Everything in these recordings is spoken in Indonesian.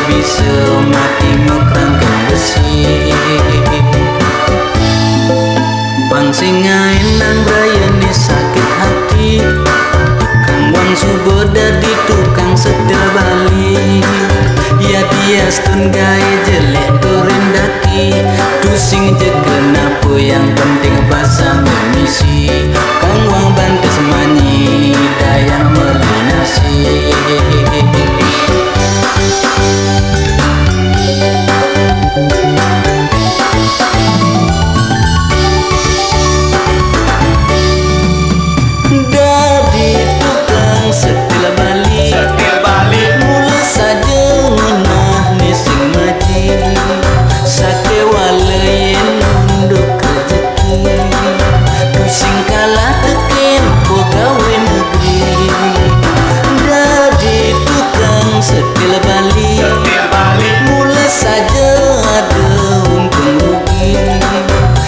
bisa mati mekerangkan besi. Pangsingai nang brayane sakit hati, Kang Wang Subo dadi tukang setel bali. Ya dia stun gawe jelek turun daki, tusing je kenapa yang penting bahasa misi. Kang Wang bantes manyi dayang melinasi. Dadi tukang setel bali, mula saja ngenah nising maji. Sake walayen nunduk rezeki, pusing kalah teken pegawai negeri. Dadi tukang setel bali, mula saja ada untung rugi.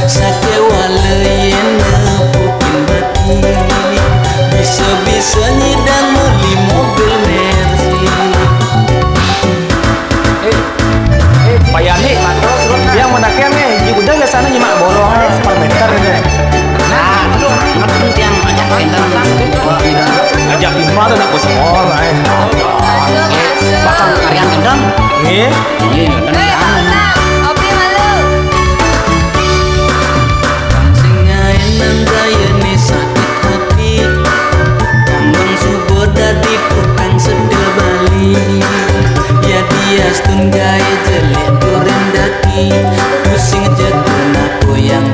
Sake walayen nepukin bati, bisa-bisa nyidang beli mobil Mercy. Pak Yani, yang menakian nih, udah nggak sana nyimak borong parmenter ini. Nah, ngerti tiang ajak pintar Ngajak pintar tuh nak bosor, bakal karyan gendong. Iya. Opi malu. Pangsingai nang brayane sakit hati, Kang Wang Subo dadi tukang setel bali. Ya dia stun gawe jelek turun daki, pusing je kenapa yang